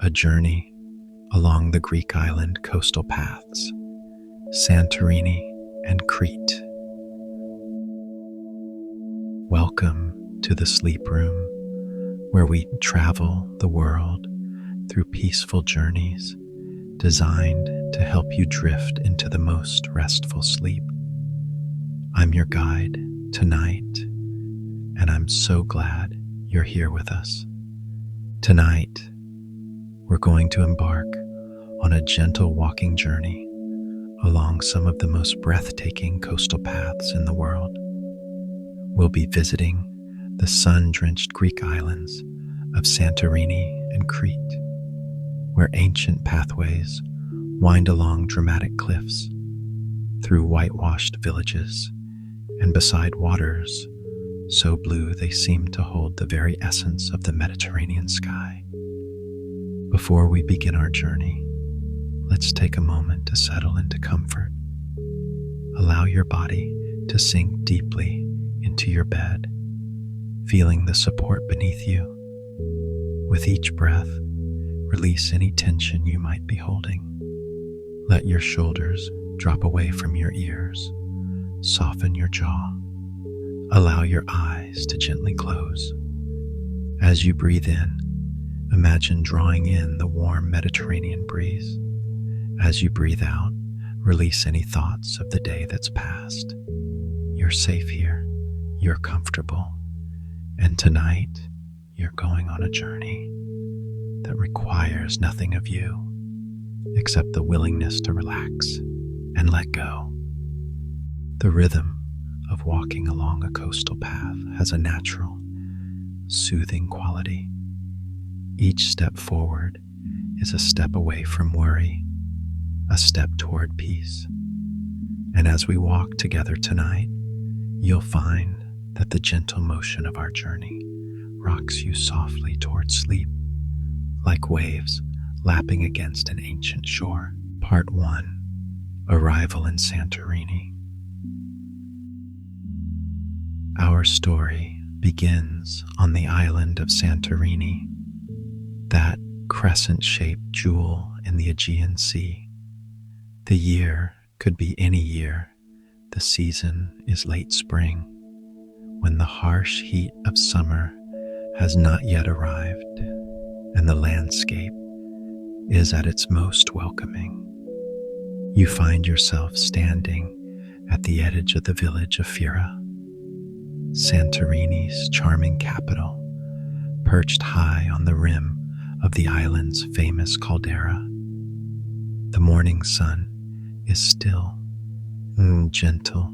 a journey along the Greek island coastal paths, Santorini and Crete. Welcome to the sleep room, where we travel the world through peaceful journeys designed to help you drift into the most restful sleep. I'm your guide tonight, and I'm so glad you're here with us. Tonight, we're going to embark on a gentle walking journey along some of the most breathtaking coastal paths in the world. We'll be visiting the sun-drenched Greek islands of Santorini and Crete, where ancient pathways wind along dramatic cliffs, through whitewashed villages, and beside waters so blue they seem to hold the very essence of the Mediterranean sky. Before we begin our journey, let's take a moment to settle into comfort. Allow your body to sink deeply into your bed, feeling the support beneath you. With each breath, release any tension you might be holding. Let your shoulders drop away from your ears. Soften your jaw. Allow your eyes to gently close. As you breathe in, imagine drawing in the warm Mediterranean breeze. As you breathe out, release any thoughts of the day that's passed. You're safe here. You're comfortable. And tonight, you're going on a journey that requires nothing of you except the willingness to relax and let go. The rhythm of walking along a coastal path has a natural, soothing quality. Each step forward is a step away from worry, a step toward peace. And as we walk together tonight, you'll find that the gentle motion of our journey rocks you softly toward sleep, like waves lapping against an ancient shore. Part 1. Arrival in Santorini. Our story begins on the island of Santorini, that crescent-shaped jewel in the Aegean Sea. The year could be any year. The season is late spring, when the harsh heat of summer has not yet arrived, and the landscape is at its most welcoming. You find yourself standing at the edge of the village of Fira, Santorini's charming capital, perched high on the rim of the island's famous caldera. The morning sun is still and gentle,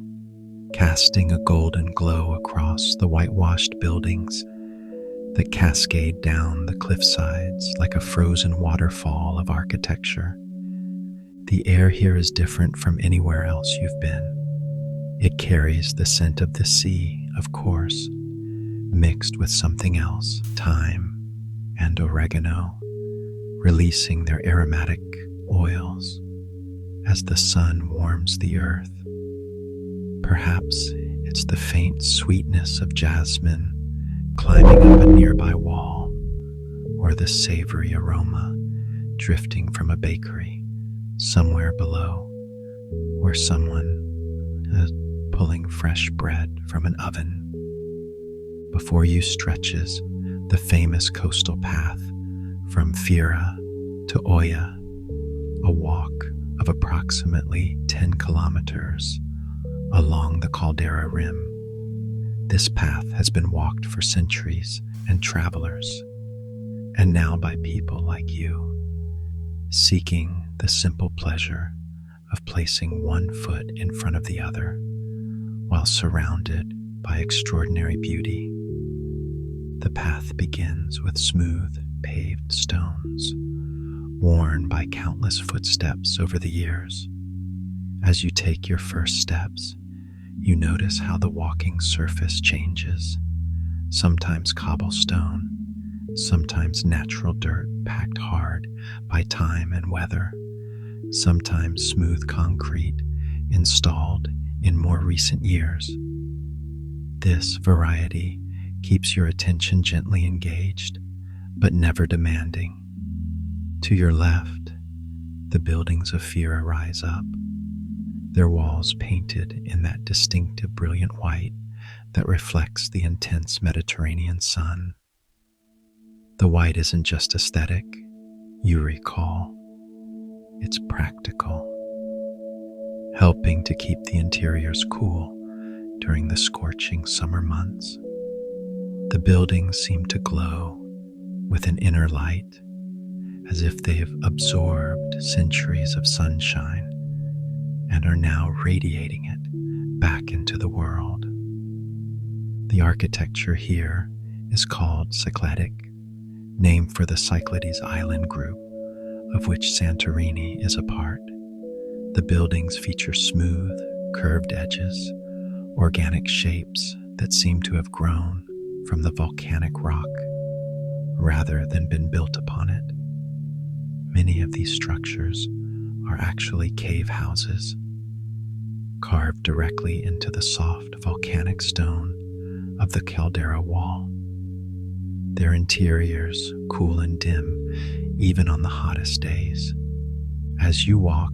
casting a golden glow across the whitewashed buildings that cascade down the cliffsides like a frozen waterfall of architecture. The air here is different from anywhere else you've been. It carries the scent of the sea, of course, mixed with something else, thyme and oregano, releasing their aromatic oils as the sun warms the earth. Perhaps it's the faint sweetness of jasmine climbing up a nearby wall, or the savory aroma drifting from a bakery somewhere below, where someone is pulling fresh bread from an oven. Before you stretches the famous coastal path from Fira to Oia, a walk of approximately 10 kilometers along the caldera rim. This path has been walked for centuries and travelers, and now by people like you, seeking the simple pleasure of placing one foot in front of the other while surrounded by extraordinary beauty. The path begins with smooth, paved stones, worn by countless footsteps over the years. As you take your first steps, you notice how the walking surface changes, sometimes cobblestone, sometimes natural dirt packed hard by time and weather, sometimes smooth concrete installed in more recent years. This variety keeps your attention gently engaged, but never demanding. To your left, the buildings of Fira rise up, their walls painted in that distinctive brilliant white that reflects the intense Mediterranean sun. The white isn't just aesthetic, you recall. It's practical, helping to keep the interiors cool during the scorching summer months. The buildings seem to glow with an inner light, as if they've absorbed centuries of sunshine and are now radiating it back into the world. The architecture here is called Cycladic, named for the Cyclades island group, of which Santorini is a part. The buildings feature smooth, curved edges, organic shapes that seem to have grown from the volcanic rock rather than been built upon it. Many of these structures are actually cave houses, carved directly into the soft volcanic stone of the caldera wall. Their interiors cool and dim even on the hottest days. As you walk,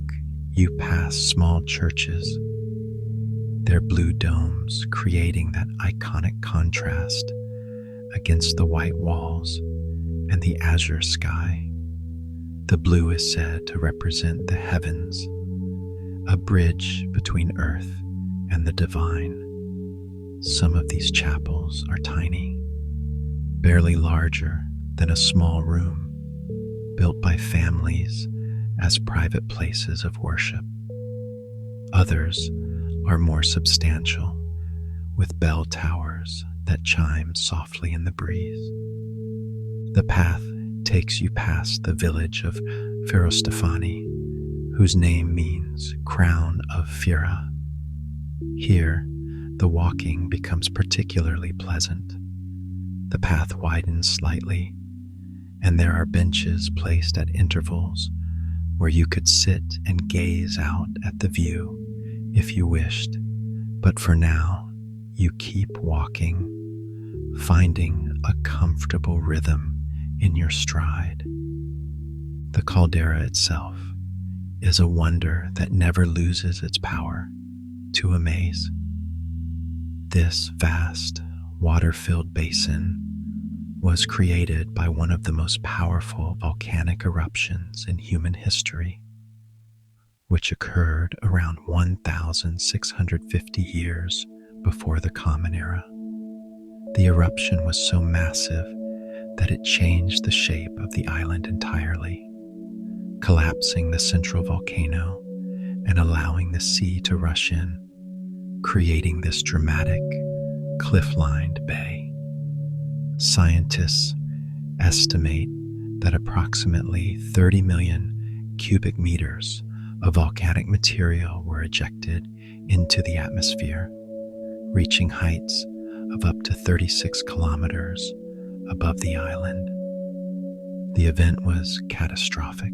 you pass small churches, their blue domes creating that iconic contrast against the white walls and the azure sky. The blue is said to represent the heavens, a bridge between earth and the divine. Some of these chapels are tiny, barely larger than a small room, built by families as private places of worship. Others are more substantial, with bell towers that chime softly in the breeze. The path takes you past the village of Ferrostefani, whose name means crown of Fira. Here, the walking becomes particularly pleasant. The path widens slightly, and there are benches placed at intervals where you could sit and gaze out at the view if you wished. But for now, you keep walking, finding a comfortable rhythm in your stride. The caldera itself is a wonder that never loses its power to amaze. This vast, water-filled basin was created by one of the most powerful volcanic eruptions in human history, which occurred around 1,650 years before the Common Era. The eruption was so massive that it changed the shape of the island entirely, collapsing the central volcano and allowing the sea to rush in, creating this dramatic, cliff-lined bay. Scientists estimate that approximately 30 million cubic meters of volcanic material were ejected into the atmosphere, reaching heights of up to 36 kilometers above the island. The event was catastrophic,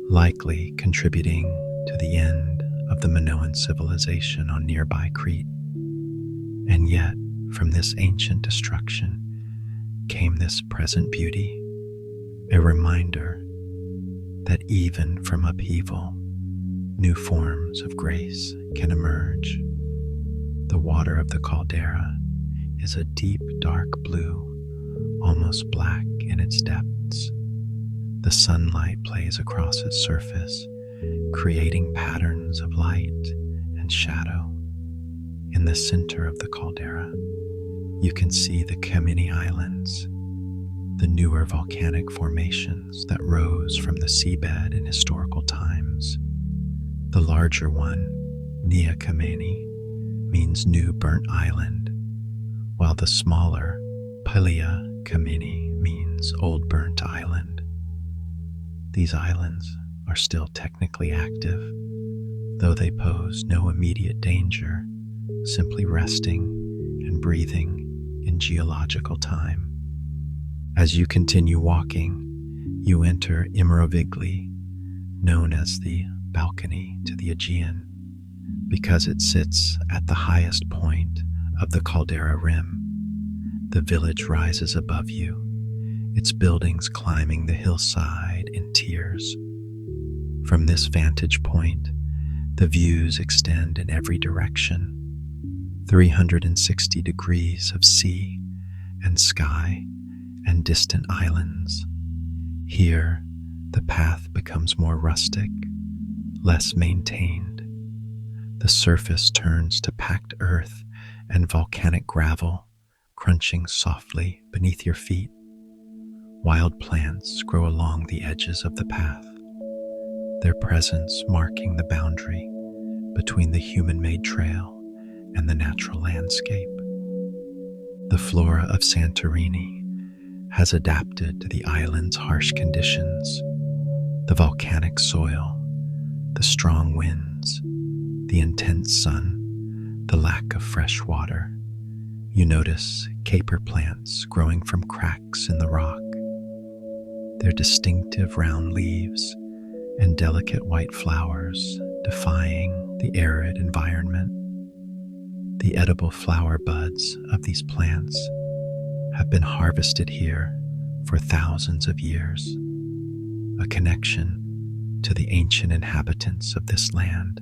likely contributing to the end of the Minoan civilization on nearby Crete. And yet, from this ancient destruction came this present beauty, a reminder that even from upheaval, new forms of grace can emerge. The water of the caldera is a deep, dark blue, almost black in its depths. The sunlight plays across its surface, creating patterns of light and shadow. In the center of the caldera, you can see the Kamini Islands, the newer volcanic formations that rose from the seabed in historical times. The larger one, Nia Kameni, means new burnt island, while the smaller Palia Kamini means old burnt island. These islands are still technically active, though they pose no immediate danger, simply resting and breathing in geological time. As you continue walking, you enter Imrovigli, known as the balcony to the Aegean, because it sits at the highest point of the caldera rim. The village rises above you, its buildings climbing the hillside sunlight in tears. From this vantage point, the views extend in every direction, 360 degrees of sea and sky and distant islands. Here, the path becomes more rustic, less maintained. The surface turns to packed earth and volcanic gravel, crunching softly beneath your feet. Wild plants grow along the edges of the path, their presence marking the boundary between the human-made trail and the natural landscape. The flora of Santorini has adapted to the island's harsh conditions: the volcanic soil, the strong winds, the intense sun, the lack of fresh water. You notice caper plants growing from cracks in the rock, their distinctive round leaves and delicate white flowers defying the arid environment. The edible flower buds of these plants have been harvested here for thousands of years, a connection to the ancient inhabitants of this land.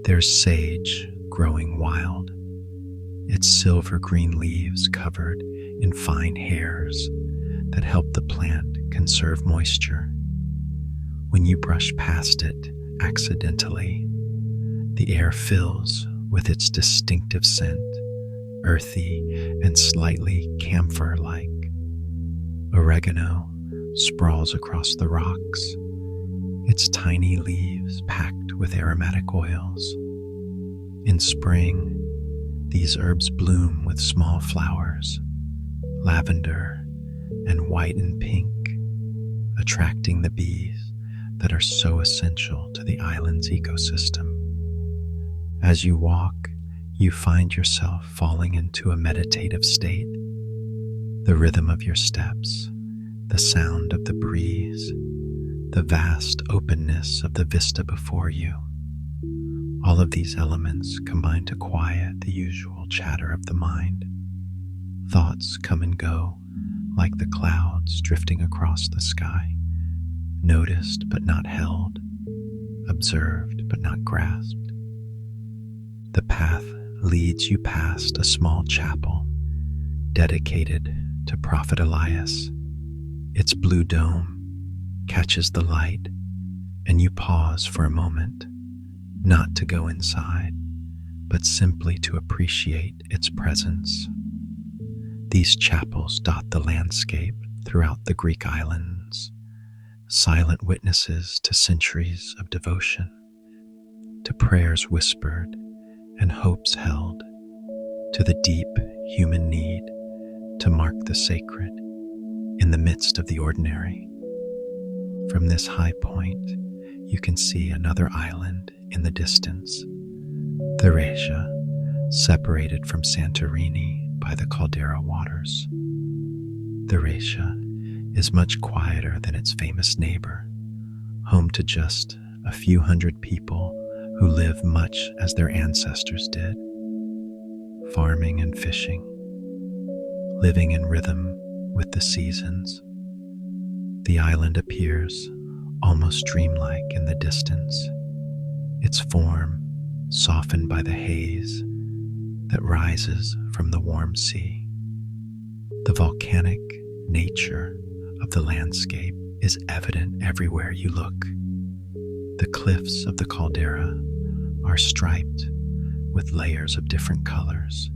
There's sage growing wild, its silver-green leaves covered in fine hairs that help the plant conserve moisture. When you brush past it accidentally, the air fills with its distinctive scent, earthy and slightly camphor-like. Oregano sprawls across the rocks, its tiny leaves packed with aromatic oils. In spring, these herbs bloom with small flowers, lavender and white and pink, attracting the bees that are so essential to the island's ecosystem. As you walk, you find yourself falling into a meditative state. The rhythm of your steps, the sound of the breeze, the vast openness of the vista before you. All of these elements combine to quiet the usual chatter of the mind. Thoughts come and go like the clouds drifting across the sky, noticed but not held, observed but not grasped. The path leads you past a small chapel dedicated to Prophet Elias. Its blue dome catches the light, and you pause for a moment, not to go inside, but simply to appreciate its presence. These chapels dot the landscape throughout the Greek islands, silent witnesses to centuries of devotion, to prayers whispered and hopes held, to the deep human need to mark the sacred in the midst of the ordinary. From this high point, you can see another island in the distance, Thracia, separated from Santorini by the caldera waters. Thracia is much quieter than its famous neighbor, home to just a few hundred people who live much as their ancestors did, farming and fishing, living in rhythm with the seasons. The island appears almost dreamlike in the distance, its form softened by the haze that rises from the warm sea. The volcanic nature of the landscape is evident everywhere you look. The cliffs of the caldera are striped with layers of different colors,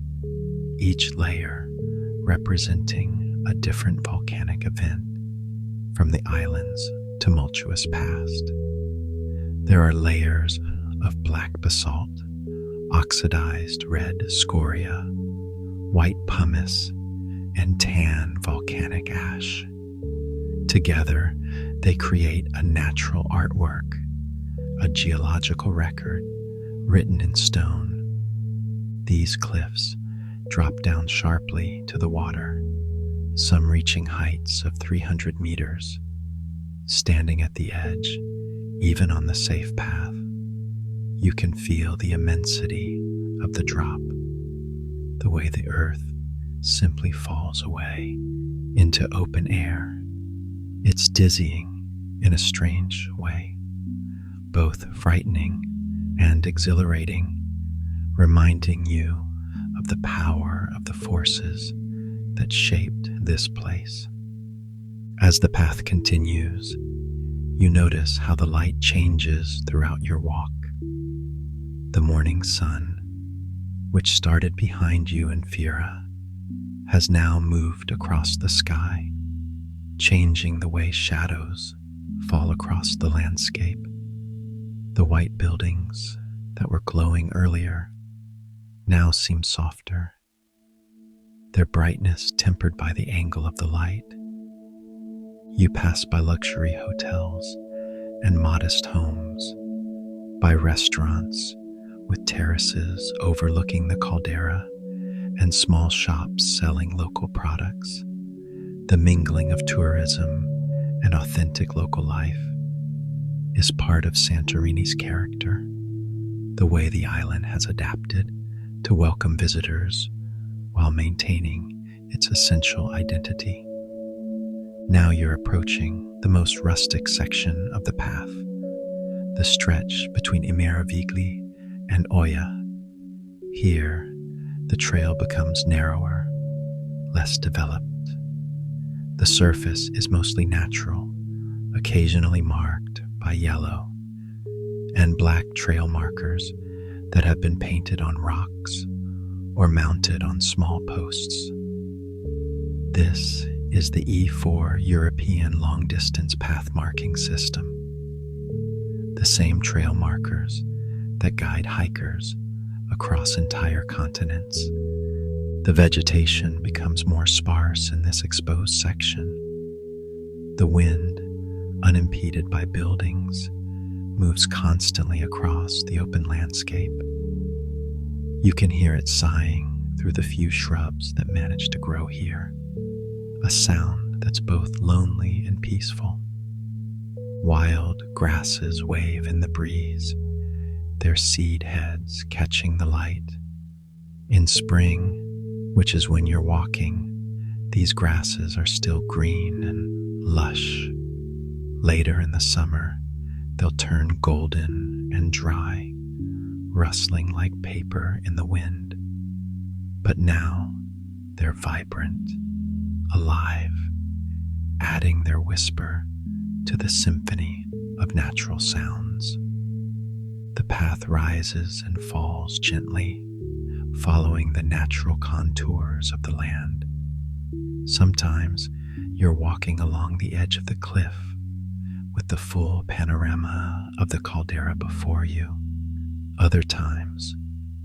each layer representing a different volcanic event from the island's tumultuous past. There are layers of black basalt, oxidized red scoria, white pumice, and tan volcanic ash. Together, they create a natural artwork, a geological record written in stone. These cliffs drop down sharply to the water, some reaching heights of 300 meters. Standing at the edge, even on the safe path, you can feel the immensity of the drop, the way the earth simply falls away into open air. It's dizzying in a strange way, both frightening and exhilarating, reminding you of the power of the forces that shaped this place. As the path continues, you notice how the light changes throughout your walk. The morning sun, which started behind you in Fira, has now moved across the sky, changing the way shadows fall across the landscape. The white buildings that were glowing earlier now seem softer, their brightness tempered by the angle of the light. You pass by luxury hotels and modest homes, by restaurants with terraces overlooking the caldera and small shops selling local products. The mingling of tourism and authentic local life is part of Santorini's character, the way the island has adapted to welcome visitors while maintaining its essential identity. Now you're approaching the most rustic section of the path, the stretch between Imiravigli and Oya. Here, the trail becomes narrower, less developed. The surface is mostly natural, occasionally marked by yellow and black trail markers that have been painted on rocks or mounted on small posts. This is the E4 European long-distance path marking system. The same trail markers that guide hikers across entire continents. The vegetation becomes more sparse in this exposed section. The wind, unimpeded by buildings, moves constantly across the open landscape. You can hear it sighing through the few shrubs that manage to grow here, a sound that's both lonely and peaceful. Wild grasses wave in the breeze, their seed heads catching the light. In spring, which is when you're walking, these grasses are still green and lush. Later in the summer, they'll turn golden and dry, rustling like paper in the wind. But now they're vibrant, alive, adding their whisper to the symphony of natural sounds. The path rises and falls gently, following the natural contours of the land. Sometimes you're walking along the edge of the cliff with the full panorama of the caldera before you. Other times,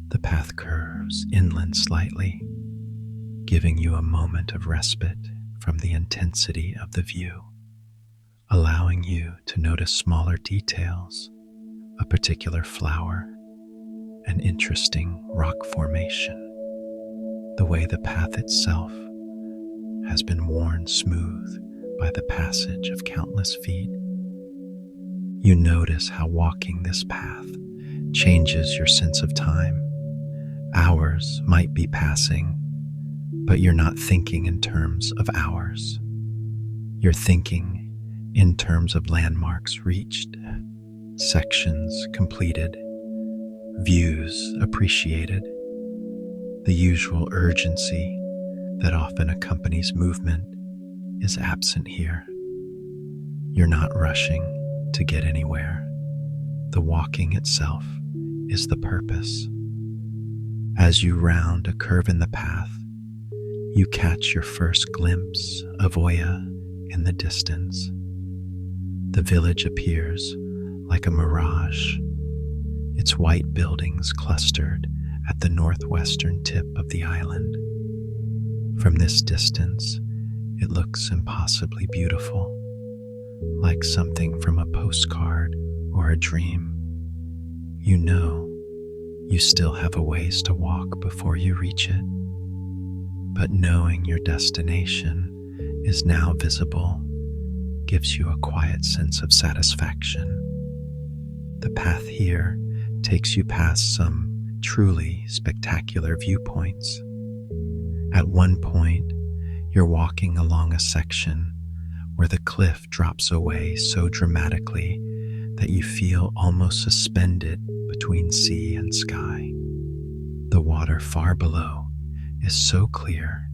the path curves inland slightly, giving you a moment of respite from the intensity of the view, allowing you to notice smaller details, a particular flower, an interesting rock formation, the way the path itself has been worn smooth by the passage of countless feet. You notice how walking this path changes your sense of time. Hours might be passing, but you're not thinking in terms of hours. You're thinking in terms of landmarks reached, sections completed, views appreciated. The usual urgency that often accompanies movement is absent here. You're not rushing to get anywhere. The walking itself is the purpose. As you round a curve in the path, you catch your first glimpse of Oya in the distance. The village appears like a mirage, its white buildings clustered at the northwestern tip of the island. From this distance, it looks impossibly beautiful, like something from a postcard or a dream. You know you still have a ways to walk before you reach it, but knowing your destination is now visible gives you a quiet sense of satisfaction. The path here takes you past some truly spectacular viewpoints. At one point, you're walking along a section where the cliff drops away so dramatically that you feel almost suspended between sea and sky. The water far below is so clear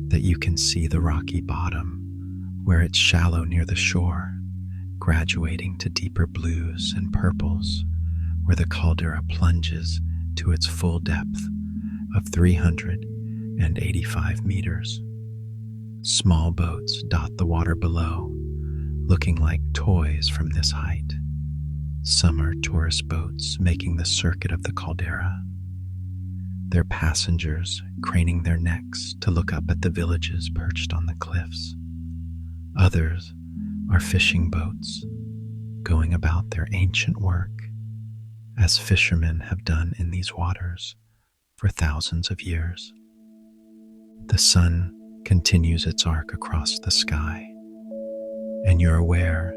that you can see the rocky bottom where it's shallow near the shore, graduating to deeper blues and purples where the caldera plunges to its full depth of 385 meters. Small boats dot the water below, looking like toys from this height. Some are tourist boats making the circuit of the caldera, their passengers craning their necks to look up at the villages perched on the cliffs. Others are fishing boats, going about their ancient work, as fishermen have done in these waters for thousands of years. The sun continues its arc across the sky, and you're aware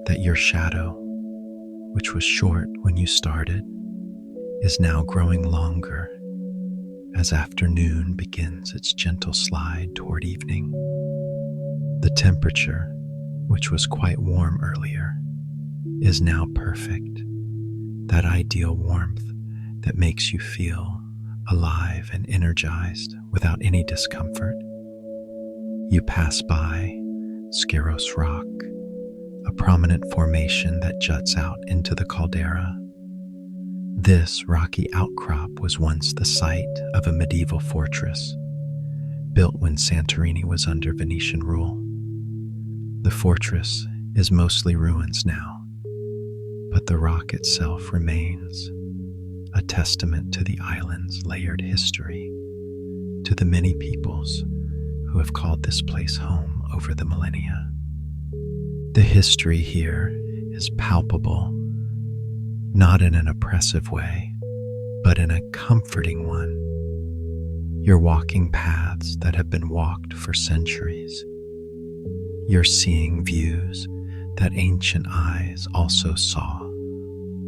that your shadow, which was short when you started, is now growing longer as afternoon begins its gentle slide toward evening. The temperature, which was quite warm earlier, is now perfect, that ideal warmth that makes you feel alive and energized without any discomfort. You pass by Scaros Rock, a prominent formation that juts out into the caldera. This rocky outcrop was once the site of a medieval fortress, built when Santorini was under Venetian rule. The fortress is mostly ruins now, but the rock itself remains, a testament to the island's layered history, to the many peoples who have called this place home over the millennia. The history here is palpable, not in an oppressive way, but in a comforting one. You're walking paths that have been walked for centuries. You're seeing views that ancient eyes also saw,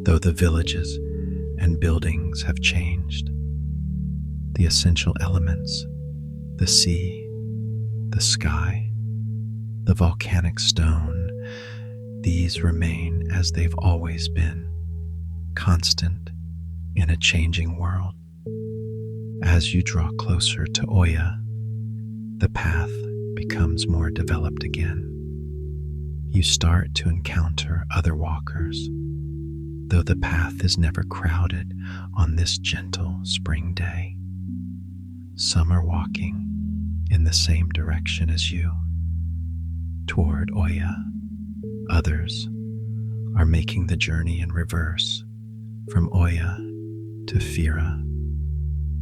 though the villages and buildings have changed. The essential elements, the sea, the sky, the volcanic stone, these remain as they've always been, constant in a changing world. As you draw closer to Oya, the path becomes more developed again. You start to encounter other walkers, though the path is never crowded on this gentle spring day. Some are walking in the same direction as you, toward Oya. Others are making the journey in reverse, from Oya to Fira.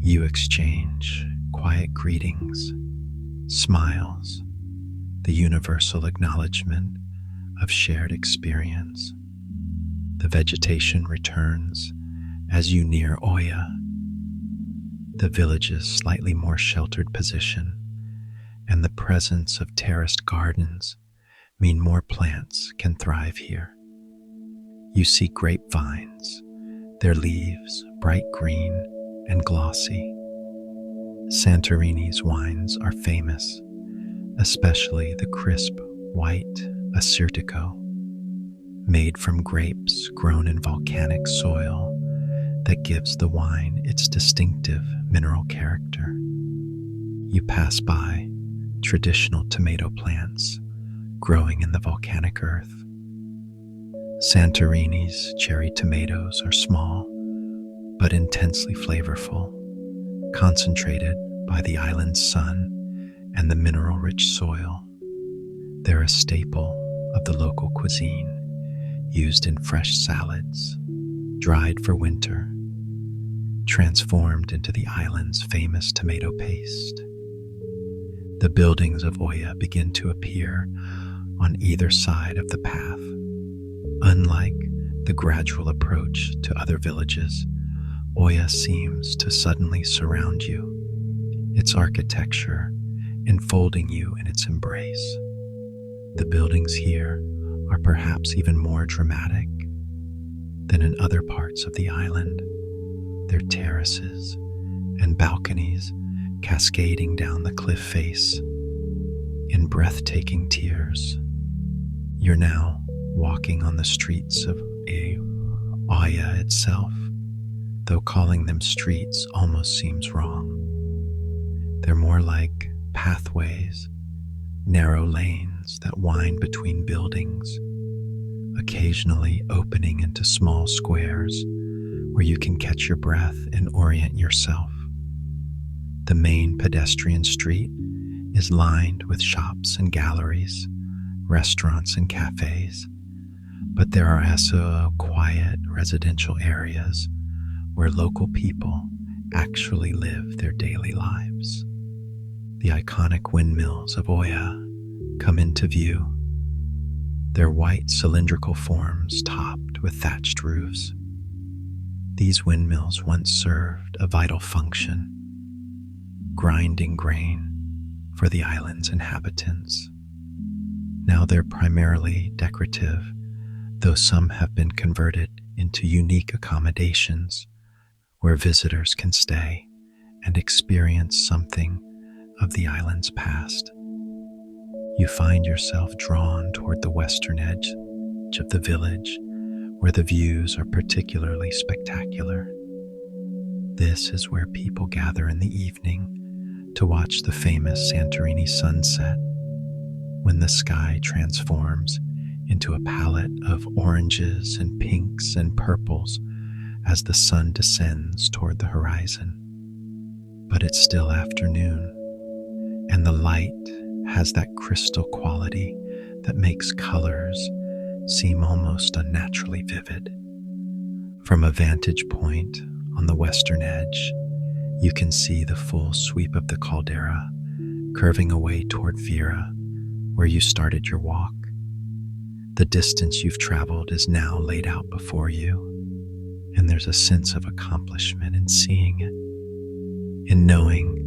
You exchange quiet greetings, smiles, the universal acknowledgement of shared experience. The vegetation returns as you near Oya, the village's slightly more sheltered position, and the presence of terraced gardens mean more plants can thrive here. You see grapevines, their leaves bright green and glossy. Santorini's wines are famous, especially the crisp white Assyrtiko, made from grapes grown in volcanic soil that gives the wine its distinctive mineral character. You pass by traditional tomato plants growing in the volcanic earth. Santorini's cherry tomatoes are small but intensely flavorful, concentrated by the island's sun and the mineral-rich soil. They're a staple of the local cuisine, used in fresh salads, dried for winter, transformed into the island's famous tomato paste. The buildings of Oya begin to appear on either side of the path. Unlike the gradual approach to other villages, Oya seems to suddenly surround you, its architecture enfolding you in its embrace. The buildings here are perhaps even more dramatic than in other parts of the island, their terraces and balconies cascading down the cliff face in breathtaking tiers. You're now walking on the streets of Oya itself, though calling them streets almost seems wrong. They're more like pathways, narrow lanes that wind between buildings, occasionally opening into small squares where you can catch your breath and orient yourself. The main pedestrian street is lined with shops and galleries, restaurants and cafes, but there are also quiet residential areas where local people actually live their daily lives. The iconic windmills of Oya come into view, their white cylindrical forms topped with thatched roofs. These windmills once served a vital function, grinding grain for the island's inhabitants. Now they're primarily decorative, though some have been converted into unique accommodations where visitors can stay and experience something of the island's past. You find yourself drawn toward the western edge of the village, where the views are particularly spectacular. This is where people gather in the evening to watch the famous Santorini sunset, when the sky transforms into a palette of oranges and pinks and purples as the sun descends toward the horizon. But it's still afternoon, and the light has that crystal quality that makes colors seem almost unnaturally vivid. From a vantage point on the western edge, you can see the full sweep of the caldera curving away toward Vera, where you started your walk. The distance you've traveled is now laid out before you, and there's a sense of accomplishment in seeing it, in knowing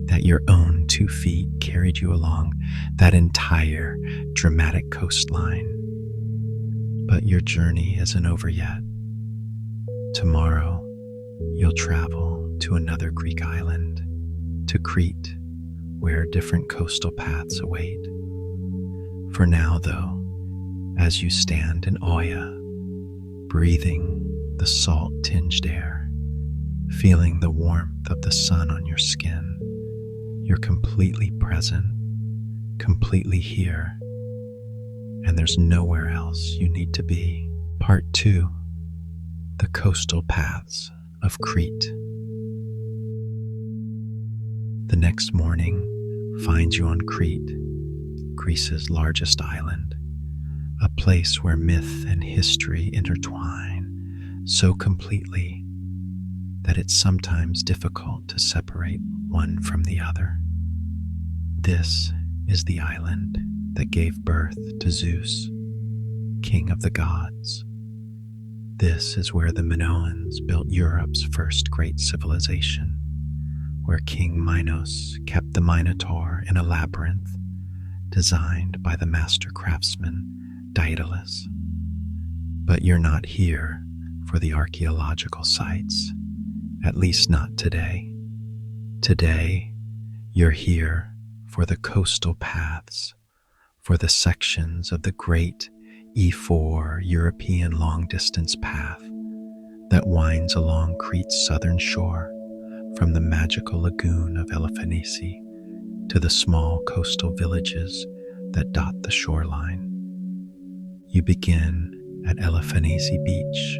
that your own 2 feet carried you along that entire dramatic coastline. But your journey isn't over yet. Tomorrow, you'll travel to another Greek island, to Crete, where different coastal paths await. For now, though, as you stand in Oya, breathing the salt-tinged air, feeling the warmth of the sun on your skin, you're completely present, completely here, and there's nowhere else you need to be. Part 2. The Coastal Paths of Crete. The next morning finds you on Crete, Greece's largest island, a place where myth and history intertwine so completely that it's sometimes difficult to separate one from the other. This is the island that gave birth to Zeus, king of the gods. This is where the Minoans built Europe's first great civilization, where King Minos kept the Minotaur in a labyrinth designed by the master craftsman Daedalus. But you're not here for the archaeological sites, at least not today. Today, you're here for the coastal paths, for the sections of the great E4 European long-distance path that winds along Crete's southern shore from the magical lagoon of Elafonisi to the small coastal villages that dot the shoreline. You begin at Elafonisi Beach,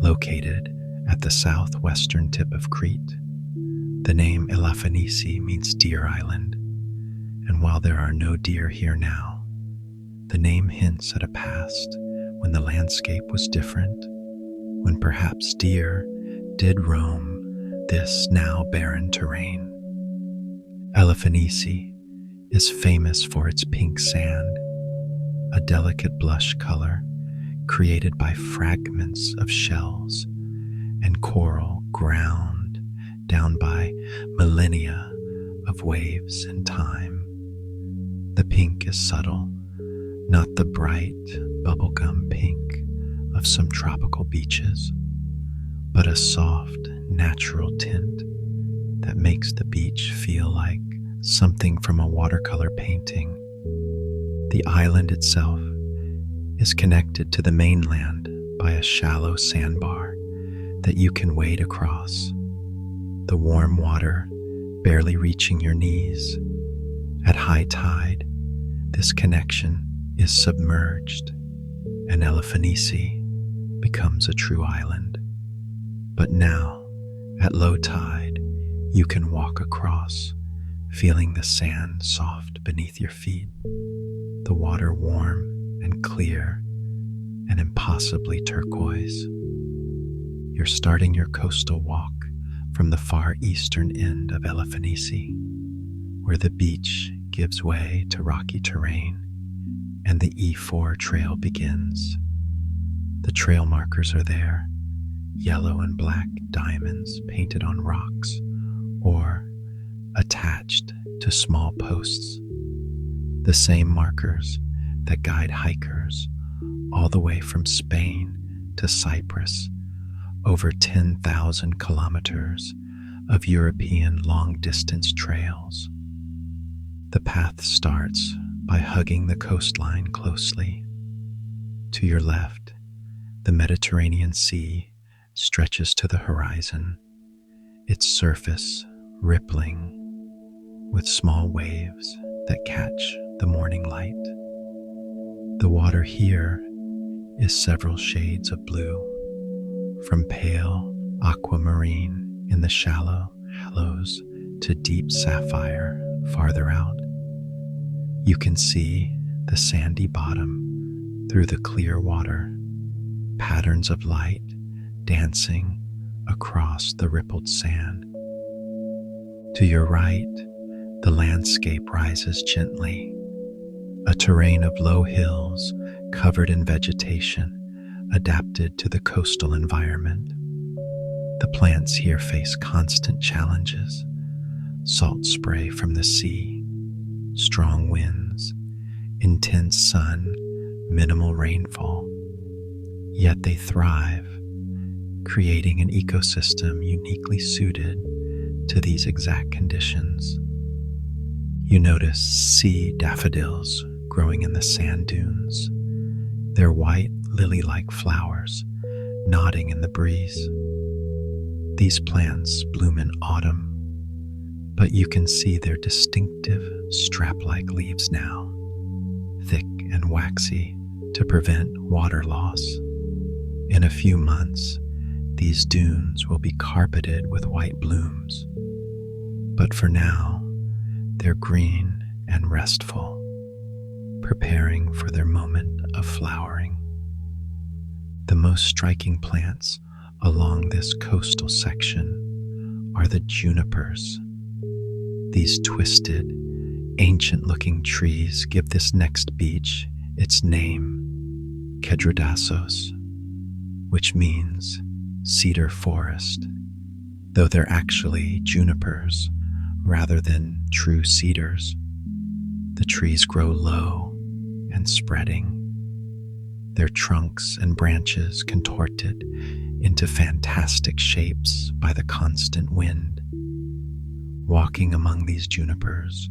located at the southwestern tip of Crete. The name Elafonisi means deer island, and while there are no deer here now, the name hints at a past when the landscape was different, when perhaps deer did roam this now barren terrain. Elafonisi is famous for its pink sand, a delicate blush color created by fragments of shells and coral ground down by millennia of waves and time. The pink is subtle, not the bright bubblegum pink of some tropical beaches, but a soft, natural tint that makes the beach feel like something from a watercolor painting. The island itself is connected to the mainland by a shallow sandbar that you can wade across, the warm water barely reaching your knees. At high tide, this connection is submerged, and Elafanisi becomes a true island. But now, at low tide, you can walk across, feeling the sand soft beneath your feet, the water warm and clear and impossibly turquoise. You're starting your coastal walk from the far eastern end of Elafanisi, where the beach gives way to rocky terrain and the E4 trail begins. The trail markers are there, yellow and black diamonds painted on rocks or attached to small posts. The same markers that guide hikers all the way from Spain to Cyprus, over 10,000 kilometers of European long-distance trails. The path starts by hugging the coastline closely. To your left, the Mediterranean Sea stretches to the horizon, its surface rippling with small waves that catch the morning light. The water here is several shades of blue, from pale aquamarine in the shallows to deep sapphire farther out. You can see the sandy bottom through the clear water, patterns of light dancing across the rippled sand. To your right, the landscape rises gently, a terrain of low hills covered in vegetation adapted to the coastal environment. The plants here face constant challenges: salt spray from the sea, strong winds, intense sun, minimal rainfall. Yet they thrive, creating an ecosystem uniquely suited to these exact conditions. You notice sea daffodils growing in the sand dunes, their white lily-like flowers nodding in the breeze. These plants bloom in autumn, but you can see their distinctive strap-like leaves now, thick and waxy to prevent water loss. In a few months, these dunes will be carpeted with white blooms, but for now, they're green and restful, preparing for their moment of flowering. The most striking plants along this coastal section are the junipers. These twisted, ancient-looking trees give this next beach its name, Kedrodassos, which means cedar forest, though they're actually junipers rather than true cedars. The trees grow low and spreading, their trunks and branches contorted into fantastic shapes by the constant wind. Walking among these junipers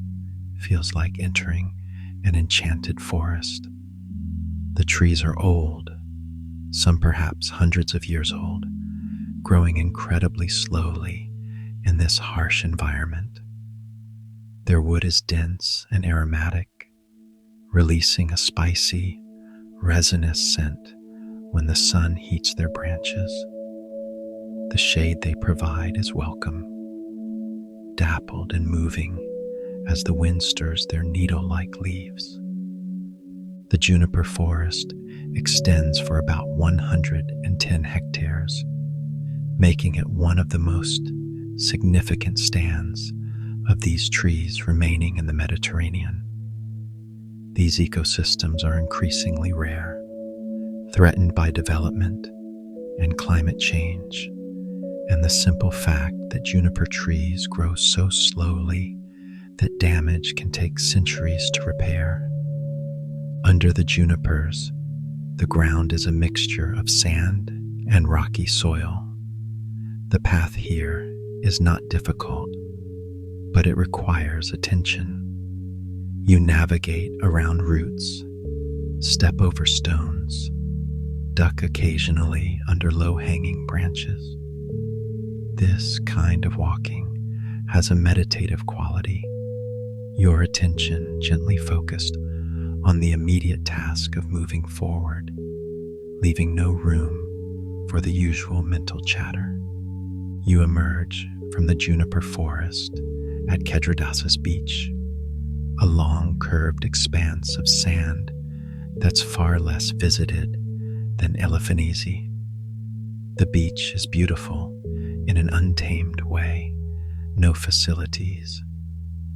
feels like entering an enchanted forest. The trees are old, some perhaps hundreds of years old, growing incredibly slowly in this harsh environment. Their wood is dense and aromatic, releasing a spicy, resinous scent when the sun heats their branches. The shade they provide is welcome, dappled and moving as the wind stirs their needle-like leaves. The juniper forest extends for about 110 hectares, making it one of the most significant stands of these trees remaining in the Mediterranean. These ecosystems are increasingly rare, threatened by development and climate change, and the simple fact that juniper trees grow so slowly that damage can take centuries to repair. Under the junipers, the ground is a mixture of sand and rocky soil. The path here is not difficult, but it requires attention. You navigate around roots, Step over stones, duck occasionally under low-hanging branches. This kind of walking has a meditative quality, your attention gently focused on the immediate task of moving forward, leaving no room for the usual mental chatter. You emerge from the juniper forest at Kedradas's beach, a long curved expanse of sand that's far less visited than Elefanese. The beach is beautiful in an untamed way, no facilities,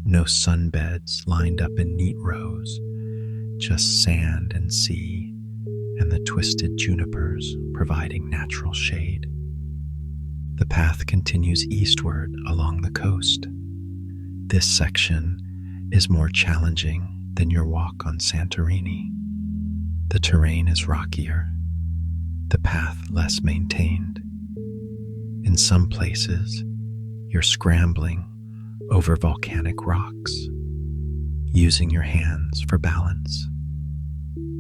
no sunbeds lined up in neat rows, just sand and sea and the twisted junipers providing natural shade. The path continues eastward along the coast. This section is more challenging than your walk on Santorini. The terrain is rockier, the path less maintained. In some places, you're scrambling over volcanic rocks, using your hands for balance.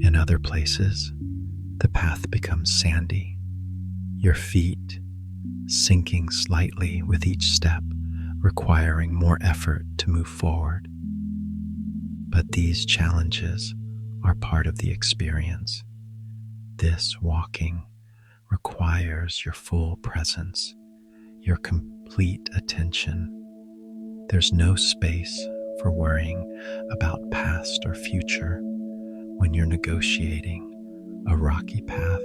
In other places, the path becomes sandy, your feet sinking slightly with each step, requiring more effort to move forward. But these challenges are part of the experience. This walking requires your full presence, your complete attention. There's no space for worrying about past or future when you're negotiating a rocky path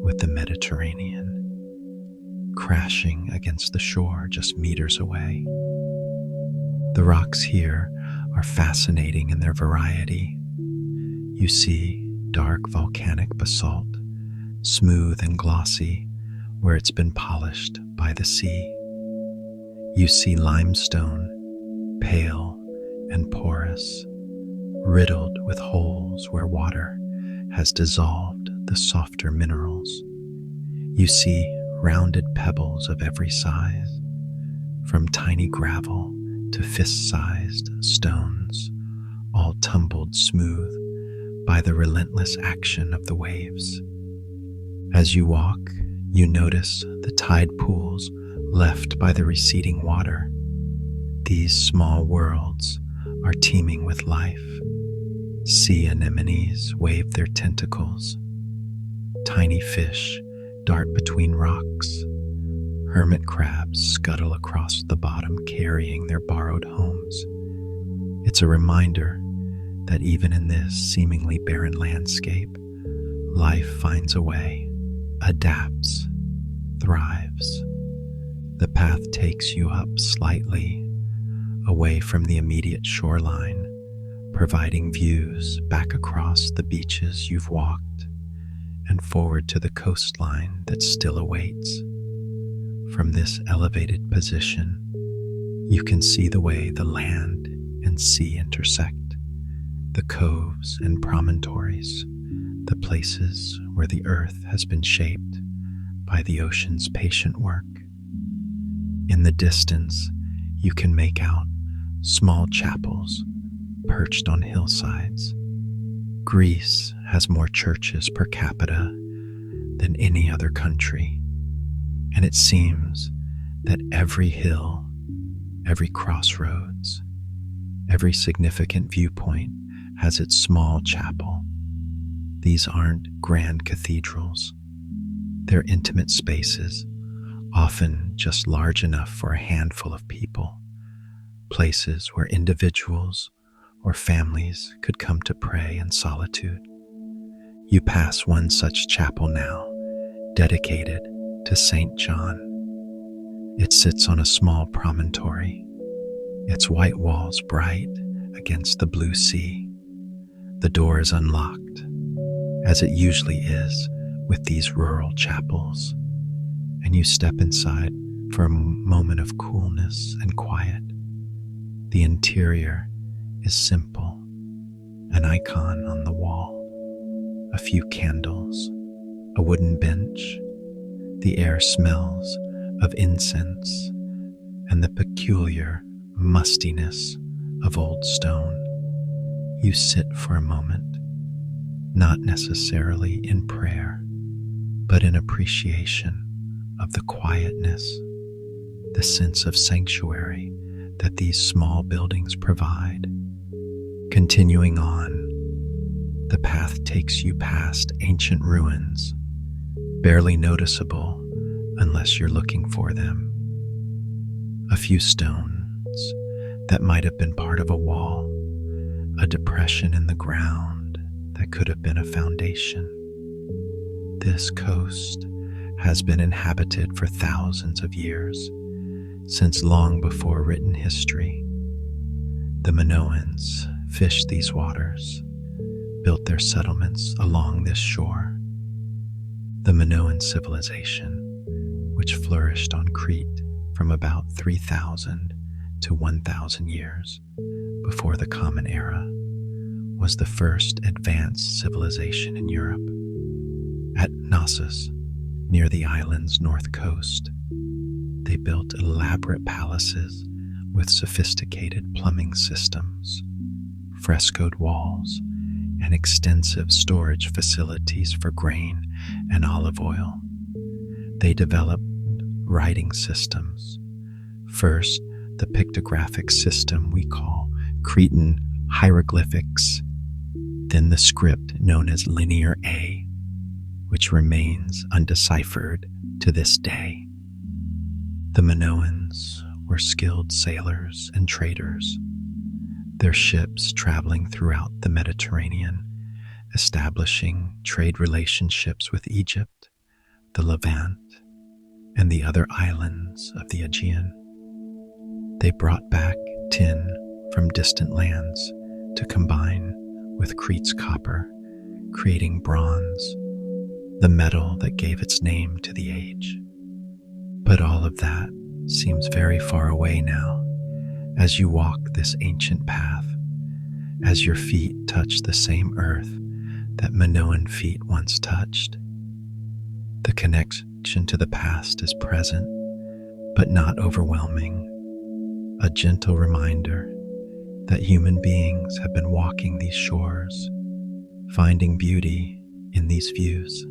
with the Mediterranean, crashing against the shore just meters away. The rocks here are fascinating in their variety. You see dark volcanic basalt, smooth and glossy where it's been polished by the sea. You see limestone, pale and porous, riddled with holes where water has dissolved the softer minerals. You see rounded pebbles of every size, from tiny gravel to fist-sized stones, all tumbled smooth by the relentless action of the waves. As you walk, you notice the tide pools left by the receding water. These small worlds are teeming with life. Sea anemones wave their tentacles. Tiny fish dart between rocks. Hermit crabs scuttle across the bottom carrying their borrowed homes. It's a reminder that even in this seemingly barren landscape, life finds a way, adapts, thrives. The path takes you up slightly, away from the immediate shoreline, providing views back across the beaches you've walked and forward to the coastline that still awaits. From this elevated position, you can see the way the land and sea intersect, the coves and promontories, the places where the earth has been shaped by the ocean's patient work. In the distance, you can make out small chapels perched on hillsides. Greece has more churches per capita than any other country, and it seems that every hill, every crossroads, every significant viewpoint has its small chapel. These aren't grand cathedrals. They're intimate spaces, often just large enough for a handful of people, places where individuals or families could come to pray in solitude. You pass one such chapel now, dedicated to St. John. It sits on a small promontory, its white walls bright against the blue sea. The door is unlocked, as it usually is with these rural chapels, and you step inside for a moment of coolness and quiet. The interior is simple, an icon on the wall, a few candles, a wooden bench. The air smells of incense and the peculiar mustiness of old stone. You sit for a moment, not necessarily in prayer, but in appreciation of the quietness, the sense of sanctuary that these small buildings provide. Continuing on, the path takes you past ancient ruins, barely noticeable unless you're looking for them. A few stones that might have been part of a wall, a depression in the ground that could have been a foundation. This coast has been inhabited for thousands of years, since long before written history. The Minoans fished these waters, built their settlements along this shore. The Minoan civilization, which flourished on Crete from about 3,000 to 1,000 years before the Common Era, was the first advanced civilization in Europe. At Knossos, near the island's north coast, they built elaborate palaces with sophisticated plumbing systems, frescoed walls, and extensive storage facilities for grain and olive oil. They developed writing systems. First, the pictographic system we call Cretan hieroglyphics, then the script known as Linear A, which remains undeciphered to this day. The Minoans were skilled sailors and traders, their ships traveling throughout the Mediterranean, establishing trade relationships with Egypt, the Levant, and the other islands of the Aegean. They brought back tin from distant lands to combine with Crete's copper, creating bronze, the metal that gave its name to the age. But all of that seems very far away now as you walk this ancient path, as your feet touch the same earth that Minoan feet once touched. The connection to the past is present, but not overwhelming, a gentle reminder that human beings have been walking these shores, finding beauty in these views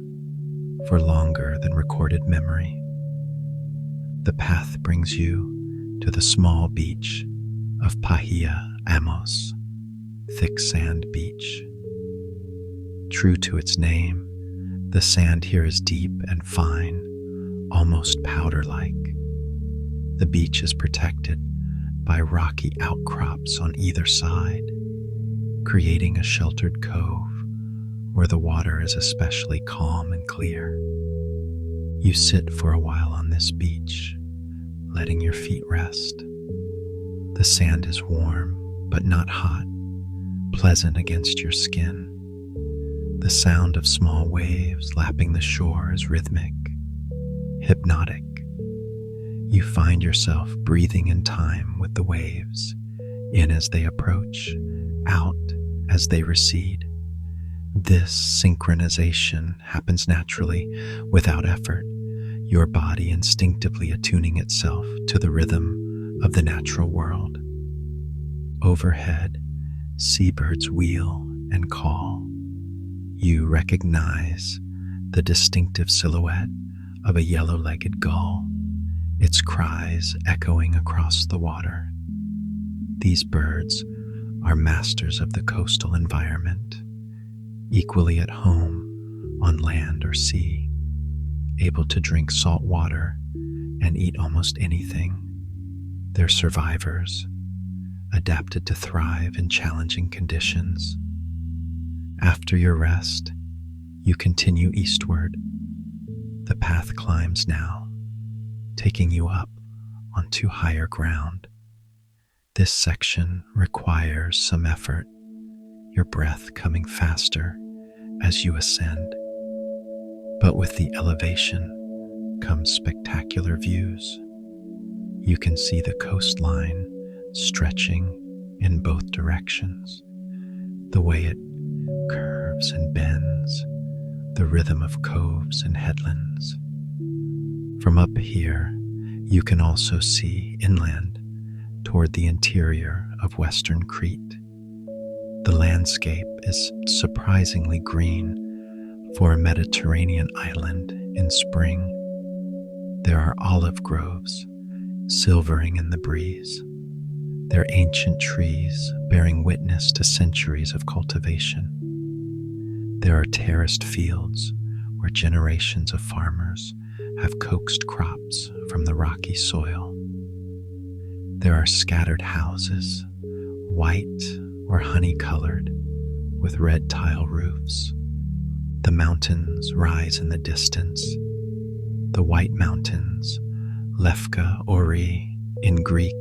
for longer than recorded memory. The path brings you to the small beach of Bahia Amos, thick sand beach. True to its name, the sand here is deep and fine, almost powder-like. The beach is protected by rocky outcrops on either side, creating a sheltered cove where the water is especially calm and clear. You sit for a while on this beach, letting your feet rest. The sand is warm, but not hot, pleasant against your skin. The sound of small waves lapping the shore is rhythmic, hypnotic. You find yourself breathing in time with the waves, in as they approach, out as they recede. This synchronization happens naturally, without effort, your body instinctively attuning itself to the rhythm of the natural world. Overhead, seabirds wheel and call. You recognize the distinctive silhouette of a yellow-legged gull, its cries echoing across the water. These birds are masters of the coastal environment, equally at home on land or sea, able to drink salt water and eat almost anything. They're survivors, adapted to thrive in challenging conditions. After your rest, you continue eastward. The path climbs now, taking you up onto higher ground. This section requires some effort, your breath coming faster as you ascend. But with the elevation comes spectacular views. You can see the coastline stretching in both directions, the way it curves and bends, the rhythm of coves and headlands. From up here, you can also see inland toward the interior of western Crete. The The landscape is surprisingly green for a Mediterranean island in spring. There are olive groves silvering in the breeze, their ancient trees bearing witness to centuries of cultivation. There are terraced fields where generations of farmers have coaxed crops from the rocky soil. There are scattered houses, white or honey-colored, with red tile roofs. The mountains rise in the distance. The White Mountains, Lefka Ori in Greek,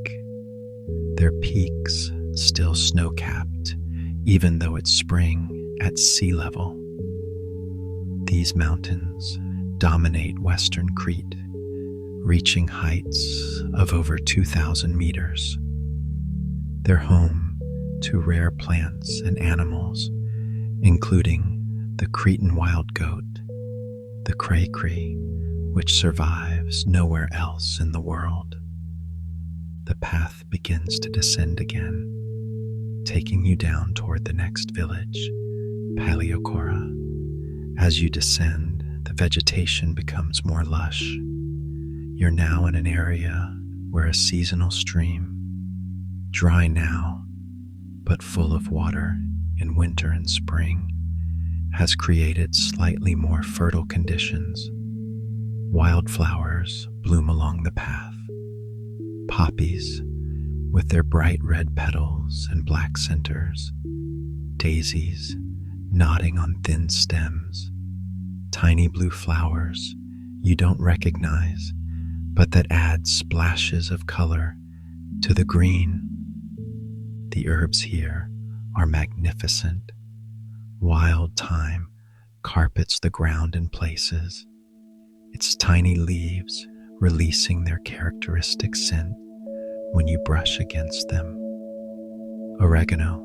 their peaks still snow-capped, even though it's spring at sea level. These mountains dominate western Crete, reaching heights of over 2,000 meters. They're home to rare plants and animals, including the Cretan wild goat, the cray-cray, which survives nowhere else in the world. The path begins to descend again, taking you down toward the next village, Paleokora. As you descend, the vegetation becomes more lush. You're now in an area where a seasonal stream, dry now, but full of water in winter and spring, has created slightly more fertile conditions. Wildflowers bloom along the path. Poppies, with their bright red petals and black centers. Daisies, nodding on thin stems. Tiny blue flowers you don't recognize, but that add splashes of color to the green. The herbs here are magnificent. Wild thyme carpets the ground in places, its tiny leaves releasing their characteristic scent when you brush against them. Oregano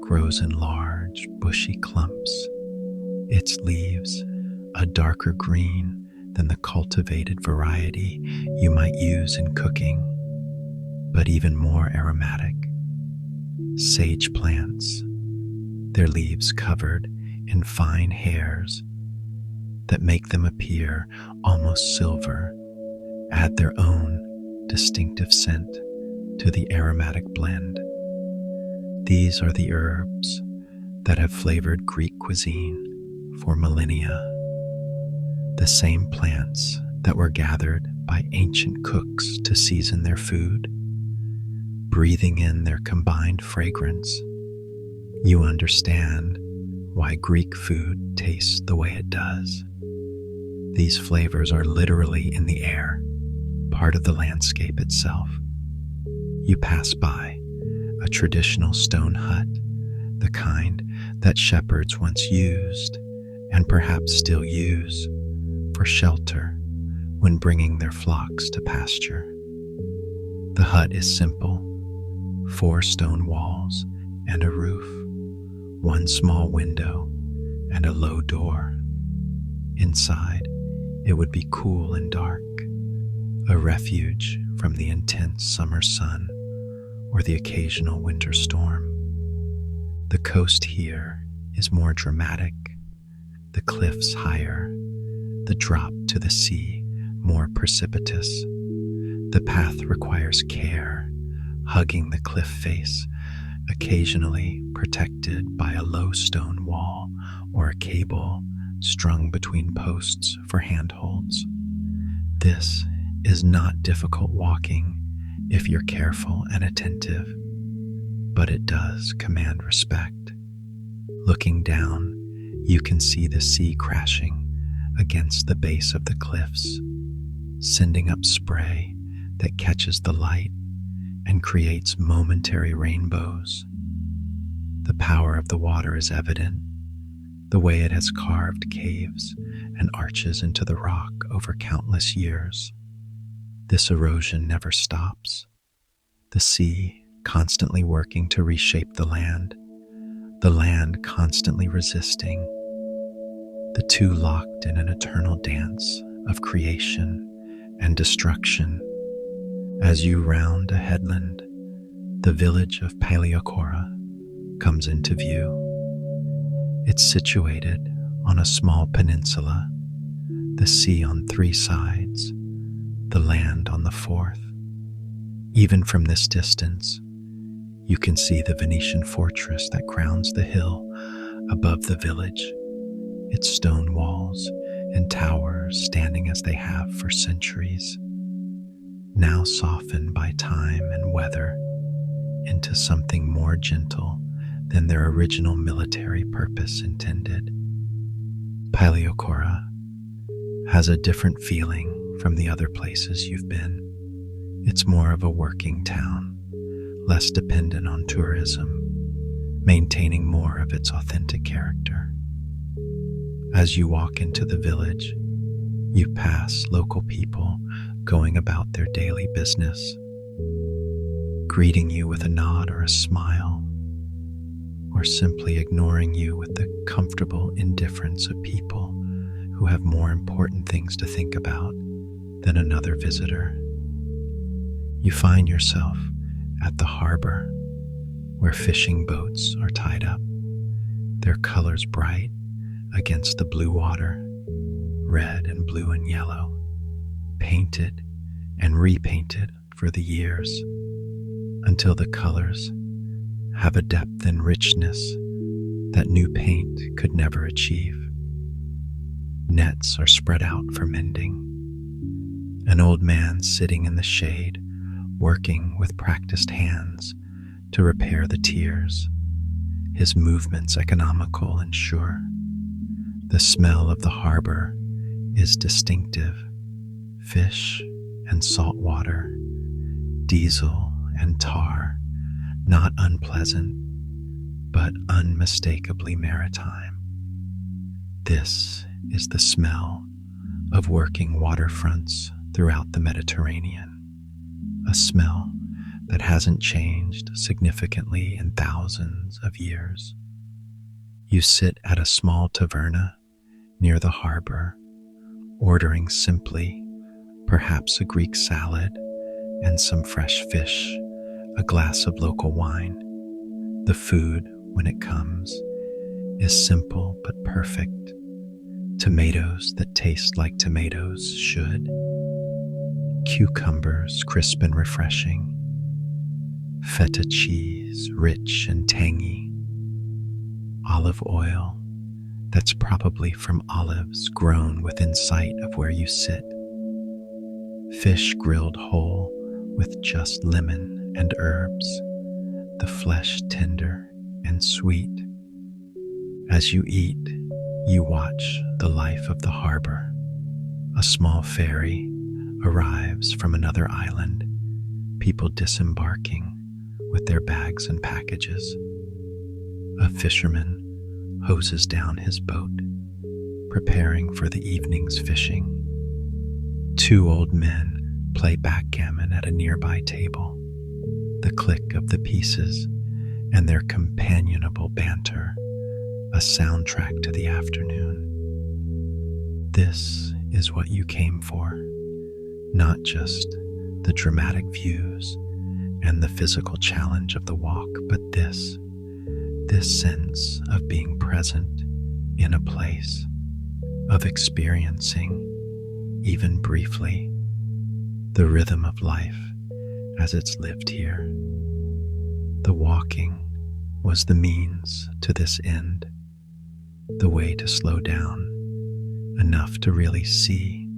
grows in large, bushy clumps, its leaves a darker green than the cultivated variety you might use in cooking, but even more aromatic. Sage plants, their leaves covered in fine hairs that make them appear almost silver, add their own distinctive scent to the aromatic blend. These are the herbs that have flavored Greek cuisine for millennia. The same plants that were gathered by ancient cooks to season their food. Breathing in their combined fragrance, you understand why Greek food tastes the way it does. These flavors are literally in the air, part of the landscape itself. You pass by a traditional stone hut, the kind that shepherds once used, and perhaps still use, for shelter when bringing their flocks to pasture. The hut is simple, 4 stone walls and a roof, 1 small window and a low door. Inside, it would be cool and dark, a refuge from the intense summer sun or the occasional winter storm. The coast here is more dramatic, the cliffs higher, the drop to the sea more precipitous. The path requires care, hugging the cliff face, occasionally protected by a low stone wall or a cable strung between posts for handholds. This is not difficult walking if you're careful and attentive, but it does command respect. Looking down, you can see the sea crashing against the base of the cliffs, sending up spray that catches the light and creates momentary rainbows. The power of the water is evident, the way it has carved caves and arches into the rock over countless years. This erosion never stops. The sea constantly working to reshape the land constantly resisting, the two locked in an eternal dance of creation and destruction. As you round a headland, the village of Paleokora, comes into view. It's situated on a small peninsula, the sea on three sides, the land on the fourth. Even from this distance, you can see the Venetian fortress that crowns the hill above the village, its stone walls and towers standing as they have for centuries, now softened by time and weather into something more gentle than their original military purpose intended. Paleocora has a different feeling from the other places you've been. It's more of a working town, less dependent on tourism, maintaining more of its authentic character. As you walk into the village, you pass local people going about their daily business, greeting you with a nod or a smile, or simply ignoring you with the comfortable indifference of people who have more important things to think about than another visitor. You find yourself at the harbor where fishing boats are tied up, their colors bright against the blue water, red and blue and yellow, painted and repainted for the years until the colors have a depth and richness that new paint could never achieve. Nets are spread out for mending. An old man sitting in the shade, working with practiced hands to repair the tiers, his movements economical and sure. The smell of the harbor is distinctive. Fish and salt water, diesel and tar, not unpleasant, but unmistakably maritime. This is the smell of working waterfronts throughout the Mediterranean, a smell that hasn't changed significantly in thousands of years. You sit at a small taverna near the harbor, ordering simply, perhaps a Greek salad and some fresh fish, a glass of local wine. The food, when it comes, is simple but perfect. Tomatoes that taste like tomatoes should. Cucumbers crisp and refreshing. Feta cheese rich and tangy. Olive oil that's probably from olives grown within sight of where you sit. Fish grilled whole with just lemon and herbs, the flesh tender and sweet. As you eat, you watch the life of the harbor. A small ferry arrives from another island, people disembarking with their bags and packages. A fisherman hoses down his boat, preparing for the evening's fishing. Two old men play backgammon at a nearby table, the click of the pieces and their companionable banter, a soundtrack to the afternoon. This is what you came for, not just the dramatic views and the physical challenge of the walk, but this sense of being present in a place, of experiencing, even briefly, the rhythm of life as it's lived here. The walking was the means to this end, the way to slow down enough to really see,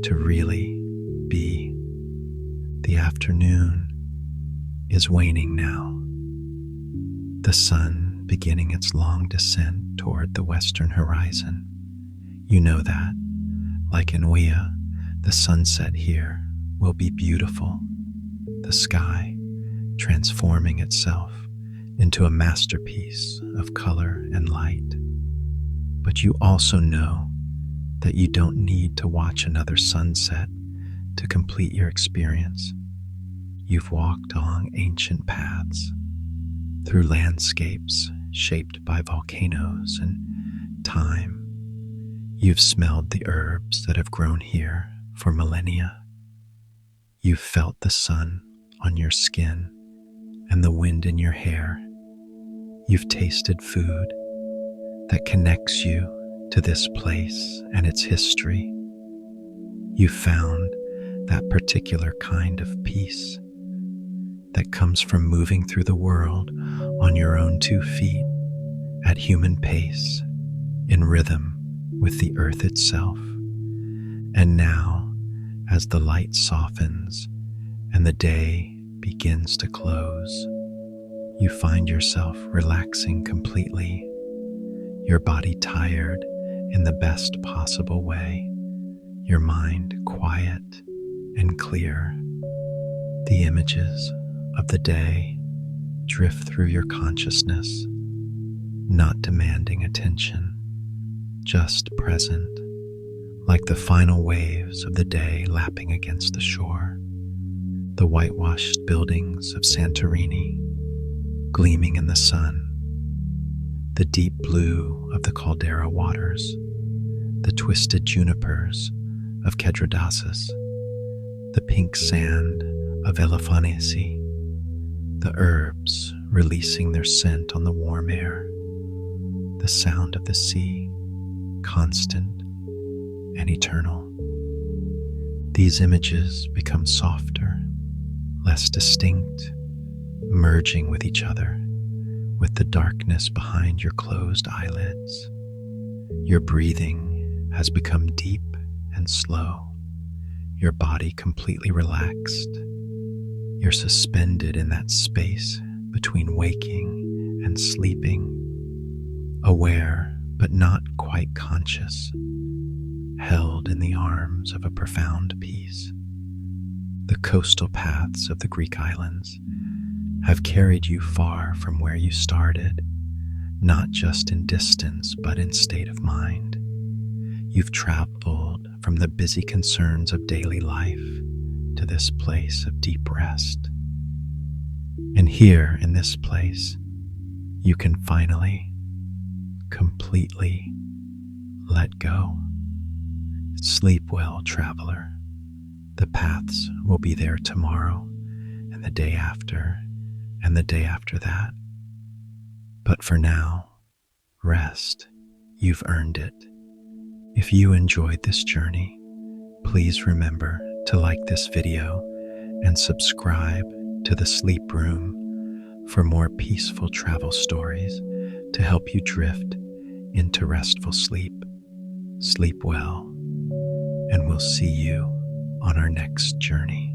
to really be. The afternoon is waning now, the sun beginning its long descent toward the western horizon. You know that, like in Uia, the sunset here will be beautiful, the sky transforming itself into a masterpiece of color and light. But you also know that you don't need to watch another sunset to complete your experience. You've walked along ancient paths, through landscapes shaped by volcanoes and time. You've smelled the herbs that have grown here for millennia. You've felt the sun on your skin and the wind in your hair. You've tasted food that connects you to this place and its history. You found that particular kind of peace that comes from moving through the world on your own 2 feet at human pace, in rhythm with the earth itself. And now, as the light softens and the day begins to close, you find yourself relaxing completely, your body tired in the best possible way, your mind quiet and clear. The images of the day drift through your consciousness, not demanding attention, just present, like the final waves of the day lapping against the shore. The whitewashed buildings of Santorini gleaming in the sun, the deep blue of the caldera waters, the twisted junipers of Kedradasis, the pink sand of Elefanisi, the herbs releasing their scent on the warm air, the sound of the sea, constant and eternal. These images become softer, less distinct, merging with each other, with the darkness behind your closed eyelids. Your breathing has become deep and slow, your body completely relaxed. You're suspended in that space between waking and sleeping, aware but not quite conscious, held in the arms of a profound peace. The coastal paths of the Greek islands have carried you far from where you started, not just in distance, but in state of mind. You've traveled from the busy concerns of daily life to this place of deep rest. And here in this place, you can finally, completely let go. Sleep well, traveler. The paths will be there tomorrow and the day after and the day after that. But for now, rest. You've earned it. If you enjoyed this journey, please remember to like this video and subscribe to the Sleep Room for more peaceful travel stories to help you drift into restful sleep. Sleep well, and we'll see you on our next journey.